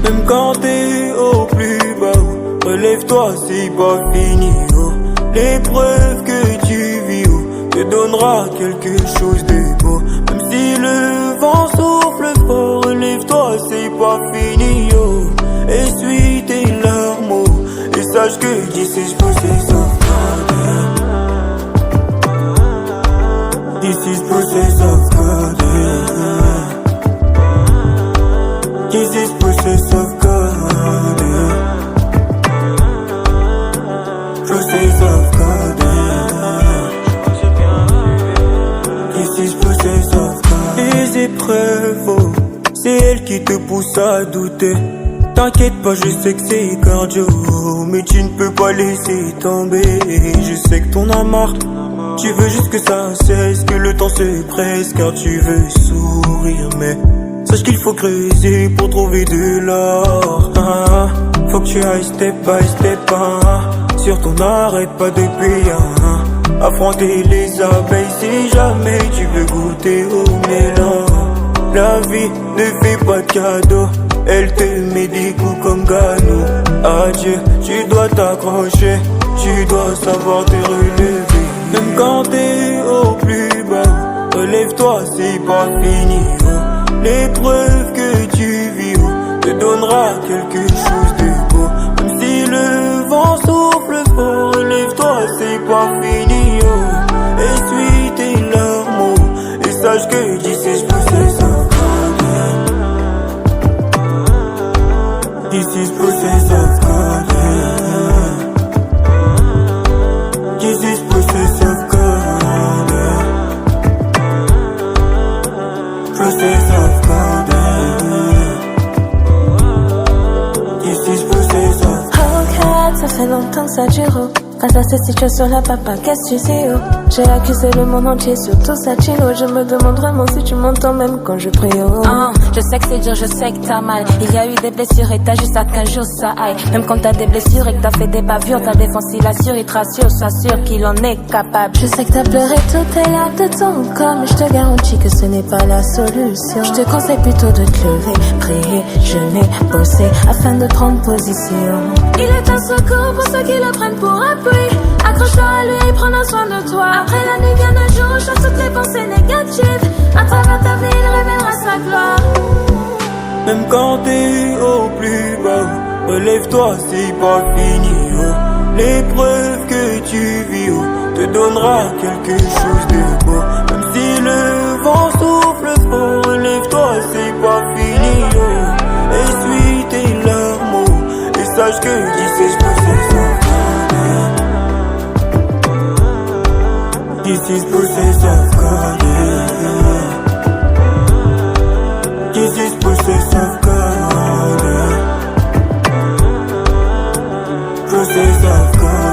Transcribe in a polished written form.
Même quand t'es au plus bas, relève-toi, c'est pas fini. L'épreuve que tu vis te donnera quelque chose de beau. Même si le vent souffle fort, relève-toi, c'est pas fini. Essuie tes larmes et sache que this is process of God. This is process of God. This is process of God. Process of God. This is process of God. Les épreuves, c'est elle qui te pousse à douter. T'inquiète pas, je sais que c'est cardio, mais tu ne peux pas laisser tomber. Je sais que t'en as marre, tu veux juste que ça cesse, que le temps se presse, car tu veux sourire. Mais sache qu'il faut creuser pour trouver de l'or. Faut que tu ailles step by step, surtout n'arrête pas de payer. Affronter les abeilles si jamais tu veux goûter au mélange. La vie ne fait pas de cadeaux, elle te met des coups comme Ganou. Adieu, tu dois t'accrocher, tu dois savoir te relever. Même quand t'es au plus bas, relève-toi, c'est pas fini. L'épreuve que tu vis te donnera quelque chose de beau. Même si le vent souffle fort, relève-toi, c'est pas fini. Essuie tes larmes et sache que this is process of God. This is process of God. This is process of God. Process of God. This is process of God. Oh, ça fait longtemps que ça dure. Face à cette situation-là, papa, qu'est-ce que tu sais, J'ai accusé le monde entier, surtout Satino. Je me demande vraiment si tu m'entends même quand je prie, Je sais que c'est dur, je sais que t'as mal. Il y a eu des blessures et t'as juste hâte qu'un jour ça aille. Même quand t'as des blessures et que t'as fait des bavures, ta défense il assure, il te rassure, s'assure qu'il en est capable. Je sais que t'as pleuré toutes tes larmes de ton corps, mais je te garantis que ce n'est pas la solution. Je te conseille plutôt de te lever, prier, jeûner, bosser, afin de prendre position. Il est un secours pour ceux qui le prennent pour appui. Accroche-toi à lui et prends soin de toi. Après la nuit vient un jour où chasse toutes les pensées négatives. À travers ta vie, il révélera sa gloire. Même quand t'es au plus bas, relève-toi, c'est pas fini. L'épreuve que tu vis te donnera quelque chose de beau. Même si le vent souffle fort, relève-toi, c'est pas fini. Essuie tes larmes et sache que this is process of God. This is process of God. This is process of God. Process of God.